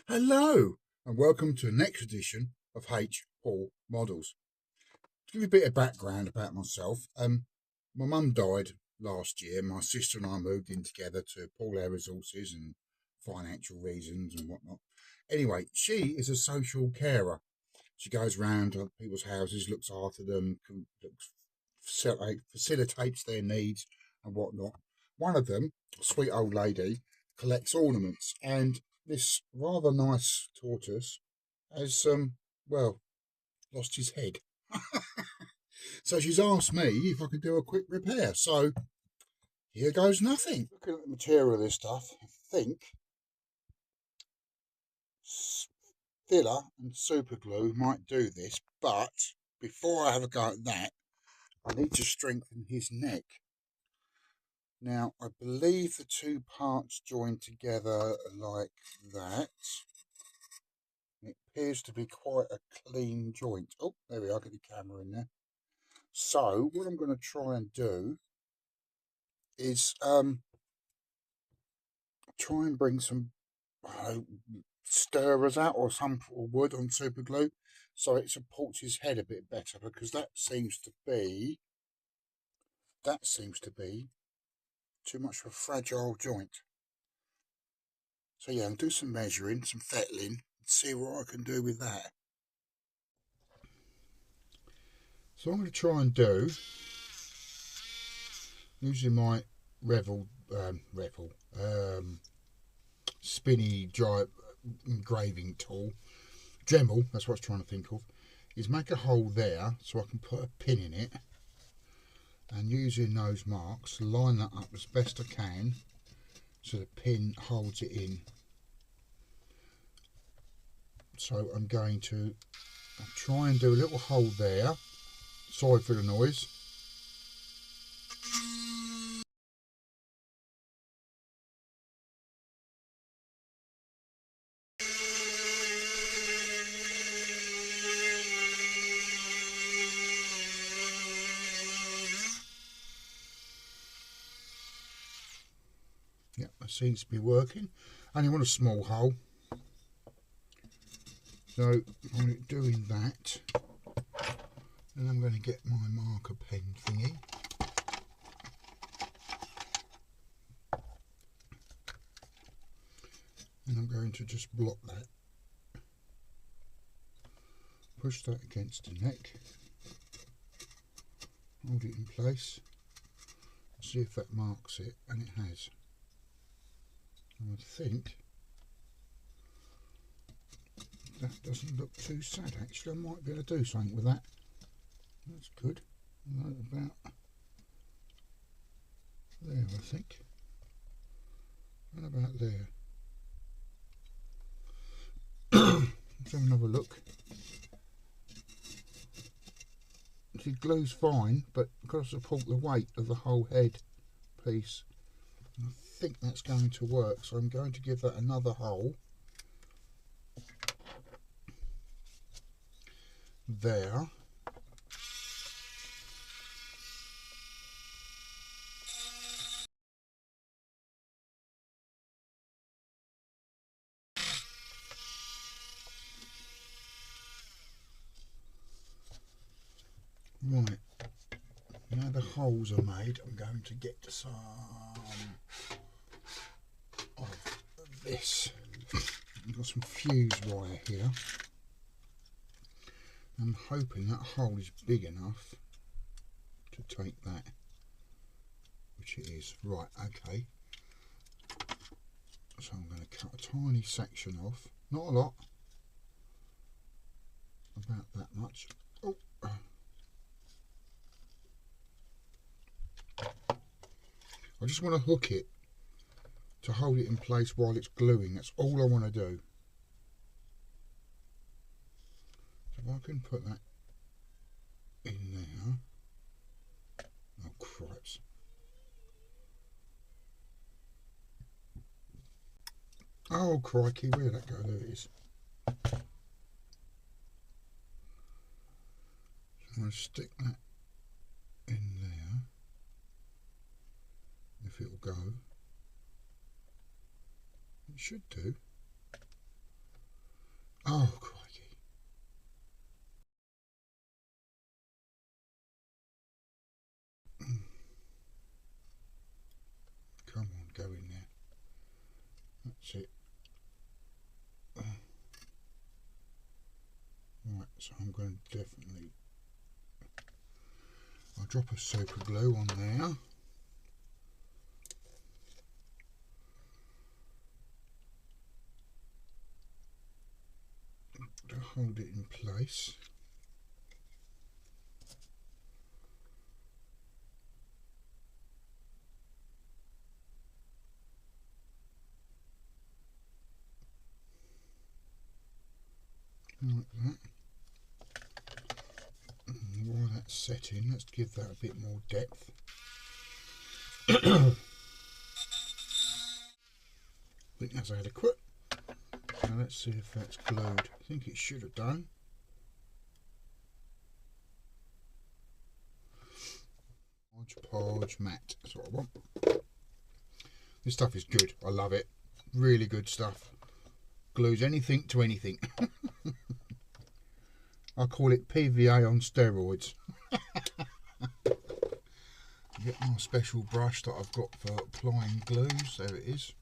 Hello, and welcome to the next edition of H. Paul Models. To give you a bit of background about myself, my mum died last year. My sister and I moved in together to pool our resources and financial reasons and whatnot. Anyway, she is a social carer. She goes round to people's houses, looks after them, facilitates their needs and whatnot. One of them, a sweet old lady, collects ornaments, and this rather nice tortoise has, well, lost his head. So she's asked me if I can do a quick repair. So here goes nothing. Looking at the material of this stuff, I think filler and super glue might do this, but before I have a go at that, I need to strengthen his neck. Now, I believe the two parts join together like that. It appears to be quite a clean joint. Oh, there we are, get the camera in there. So, what I'm going to try and do is try and bring some stirrers out or some wood on super glue so it supports his head a bit better, because that seems to be too much of a fragile joint. So yeah, I'll do some measuring, some fettling, and see what I can do with that. So I'm going to try and do, using my spinny dry engraving tool, Dremel, that's what I was trying to think of, is make a hole there so I can put a pin in it, and using those marks, line that up as best I can so the pin holds it in. So I'm going to try and do a little hole there. Sorry for the noise. Yep, that seems to be working. I only want a small hole. So I'm doing that. Then I'm going to get my marker pen thingy. And I'm going to just block that. Push that against the neck. Hold it in place. See if that marks it, and it has. And I think that doesn't look too sad actually. I might be able to do something with that. That's good. Right about there, I think. Right about there. Let's have another look. The glue's fine, but I've got to support the weight of the whole head piece. I think that's going to work, so I'm going to give that another hole there. Right, now the holes are made, I'm going to get some of this. I've got some fuse wire here. I'm hoping that hole is big enough to take that, which it is. Right, okay. So I'm going to cut a tiny section off, not a lot, about that much. Oh. I just want to hook it to hold it in place while it's gluing. That's all I want to do. So if I can put that in there. Oh, cripes. Oh, crikey, where did that go? There it is. So I'm going to stick that in there. If it'll go. It should do. Oh, crikey. Come on, go in there. That's it. Right, so I'm going to definitely... I'll drop a super glue on there. To hold it in place. Like that. And while that's setting, let's give that a bit more depth. I think that's adequate. Now let's see if that's glued. I think it should have done. Hodge Podge matte, that's what I want. This stuff is good, I love it. Really good stuff. Glues anything to anything. I call it PVA on steroids. Get my special brush that I've got for applying glues. There it is.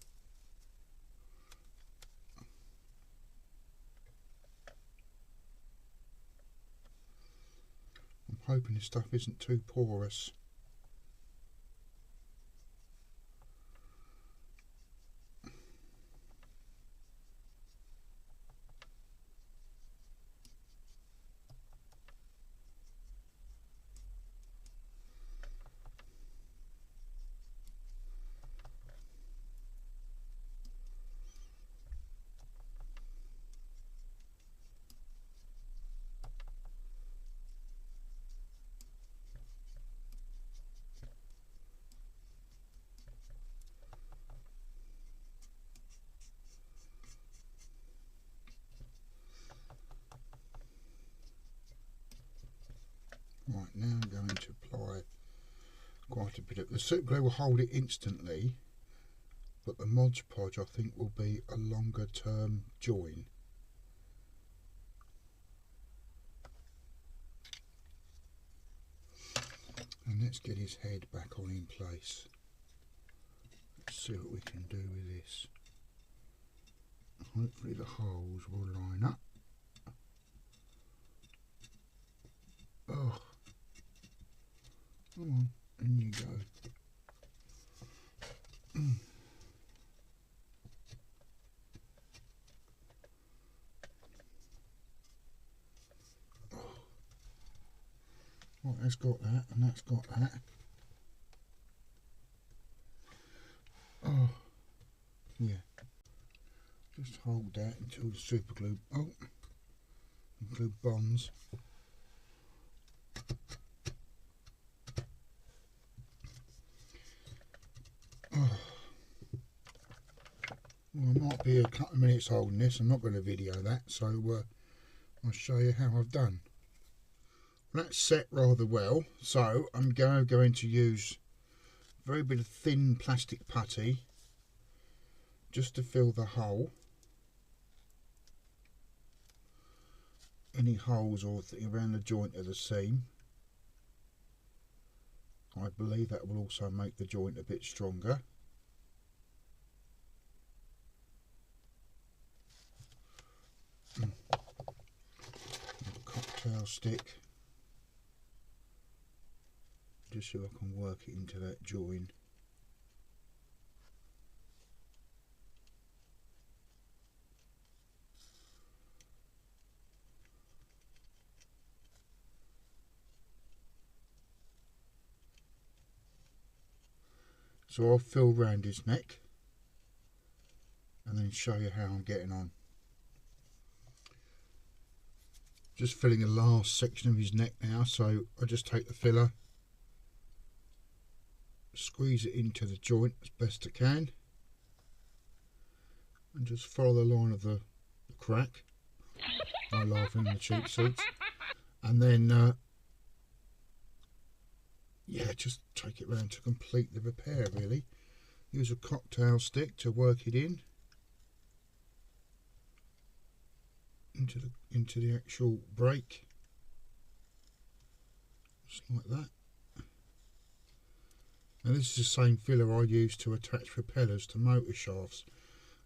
I'm hoping this stuff isn't too porous. Right, now I'm going to apply quite a bit of... The super glue will hold it instantly, but the Mod Podge I think will be a longer term join. And let's get his head back on in place. Let's see what we can do with this. Hopefully the holes will line up. Oh, come on, in you go. Right, that's got that, and that's got that. Oh, yeah. Just hold that until the super glue. Oh, glue bonds. Oh. Well, I might be a couple of minutes holding this. I'm not going to video that, so I'll show you how I've done. That's set rather well, so I'm going to use a very bit of thin plastic putty just to fill the hole. Any holes or around the joint of the seam. I believe that will also make the joint a bit stronger. Cocktail stick, just so I can work it into that join. So I'll fill round his neck and then show you how I'm getting on. Just filling the last section of his neck now, so I just take the filler, squeeze it into the joint as best I can, and just follow the line of the crack. I laugh in the cheap seats, and then yeah, just take it round to complete the repair really. Use a cocktail stick to work it in. into the actual brake, just like that. Now this is the same filler I use to attach propellers to motor shafts,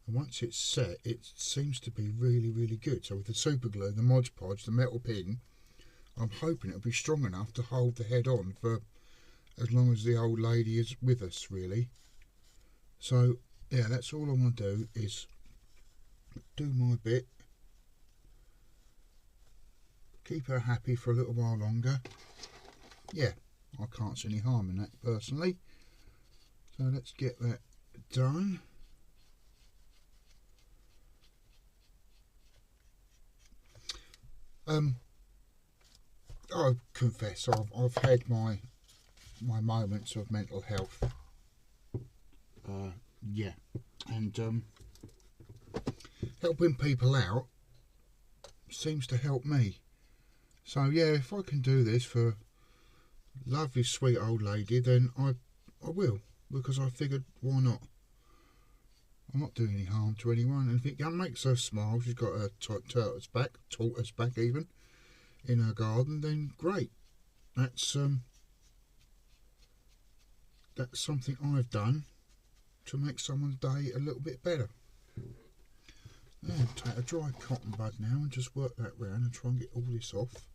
and once it's set it seems to be really good. So with the super glue, the Mod Podge, the metal pin, I'm hoping it'll be strong enough to hold the head on for as long as the old lady is with us, really. So yeah, that's all I want to do, is do my bit, keep her happy for a little while longer. Yeah, I can't see any harm in that personally. So let's get that done. I confess I've had my moments of mental health. Yeah, and helping people out seems to help me. So yeah, if I can do this for a lovely sweet old lady, then I will, because I figured, why not? I'm not doing any harm to anyone, and if it makes her smile, she's got a tortoise back even, in her garden, then great. That's something I've done to make someone's day a little bit better. I'll take a dry cotton bud now and just work that round and try and get all this off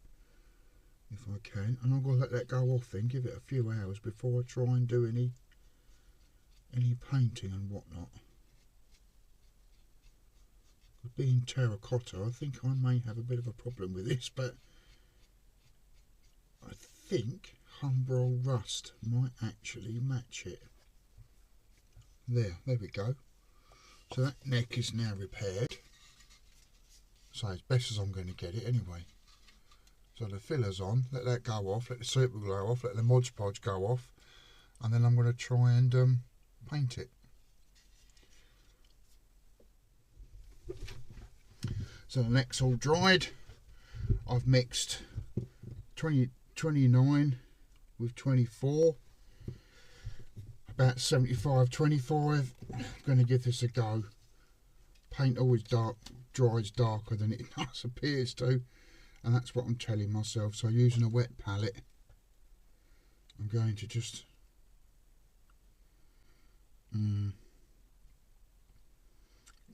if I can, and I'm going to let that go off then, give it a few hours before I try and do any painting and whatnot. Being terracotta, I think I may have a bit of a problem with this, but I think Humbrol rust might actually match it. There we go. So that neck is now repaired. So as best as I'm going to get it anyway. So the filler's on, let that go off, let the super glue off, let the Mod Podge go off, and then I'm going to try and paint it. So the neck's all dried. I've mixed 29 with 24, about 75-25. I'm going to give this a go. Paint always dries darker than it appears to, and that's what I'm telling myself. So using a wet palette, I'm going to just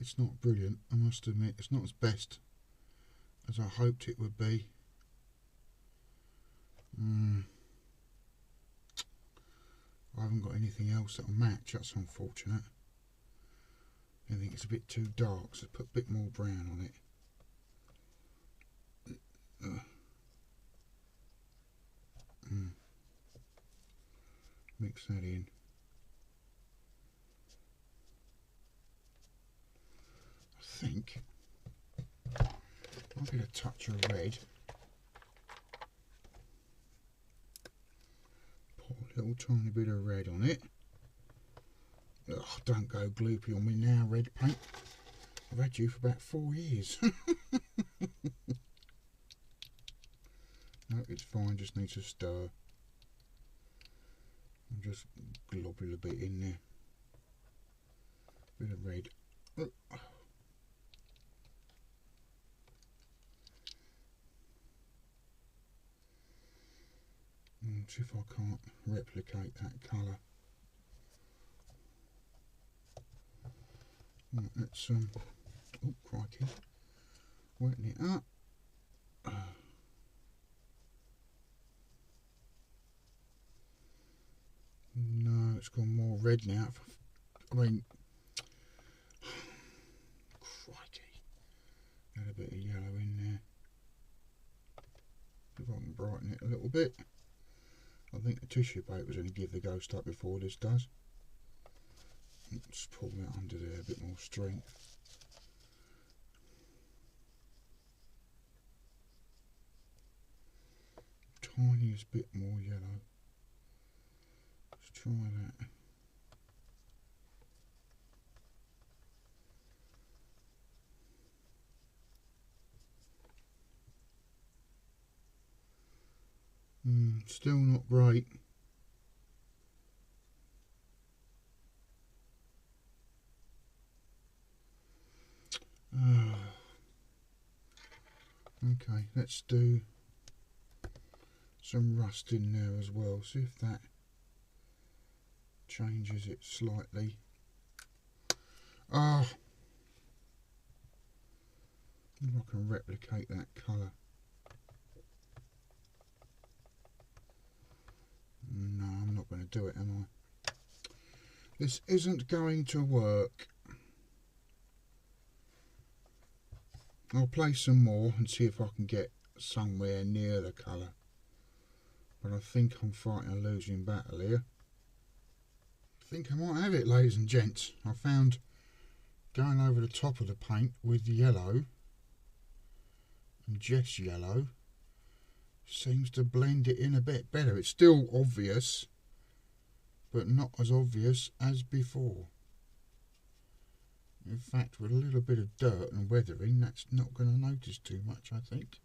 it's not brilliant, I must admit. It's not as best as I hoped it would be. I haven't got anything else that'll match, that's unfortunate. I think it's a bit too dark, so put a bit more brown on it. Mix that in. I think I'll get a touch of red. Put a little tiny bit of red on it. Ugh, don't go gloopy on me now, red paint. I've had you for about 4 years. No, it's fine, just needs to stir. I'll just globule a bit in there. Bit of red. See if I can't replicate that colour. Right, let's oh crikey, wetting it up. No, it's gone more red now. I mean, crikey, add a bit of yellow in there. See if I can brighten it a little bit. I think the tissue paper is going to give the ghost up before this does. Let's pull that under there, a bit more strength. Tiniest bit more yellow. Let's try that. Still not great. Okay, let's do some rust in there as well. See if that changes it slightly. Oh, if I can replicate that colour. No, I'm not going to do it, am I? This isn't going to work. I'll play some more and see if I can get somewhere near the colour. But I think I'm fighting a losing battle here. I think I might have it, ladies and gents. I found going over the top of the paint with yellow and just yellow seems to blend it in a bit better. It's still obvious, but not as obvious as before. In fact, with a little bit of dirt and weathering, that's not going to notice too much, I think.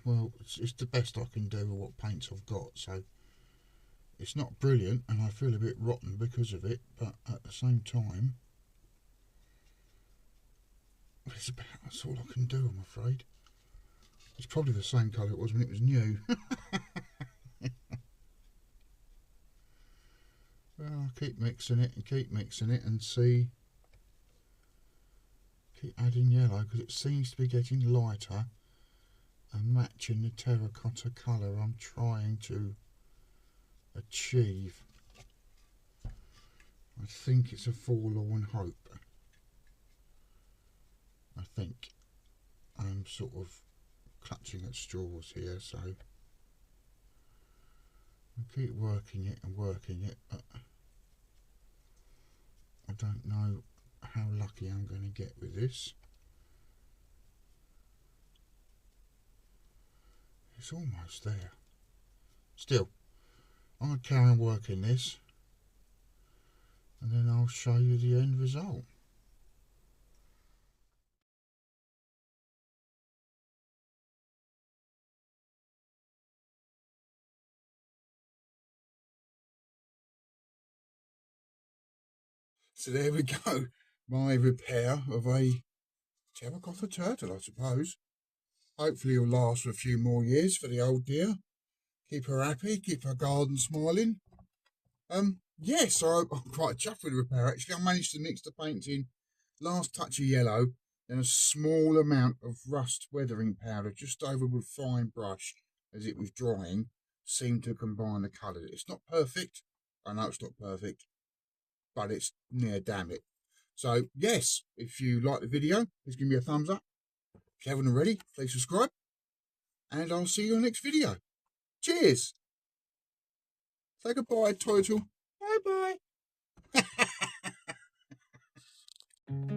Well, it's the best I can do with what paints I've got, so it's not brilliant, and I feel a bit rotten because of it, but at the same time, that's all I can do, I'm afraid. It's probably the same colour it was when it was new. Well, I'll keep mixing it and keep mixing it and see. Keep adding yellow because it seems to be getting lighter and matching the terracotta colour I'm trying to achieve. I think it's a forlorn hope. I think I'm sort of clutching at straws here, so I'll keep working it and working it, but I don't know how lucky I'm going to get with this. It's almost there. Still, I'm going to carry on working this and then I'll show you the end result. So there we go, my repair of a terracotta turtle, I suppose. Hopefully it'll last for a few more years for the old dear. Keep her happy, keep her garden smiling. Yes, I'm quite chuffed with the repair actually. I managed to mix the paints in, last touch of yellow, then a small amount of rust weathering powder just over with fine brush as it was drying, seemed to combine the colours. It's not perfect, I know it's not perfect, but it's near damn it. So yes, if you like the video, please give me a thumbs up. If you haven't already, please subscribe, and I'll see you in the next video. Cheers! Say goodbye, turtle. Bye bye.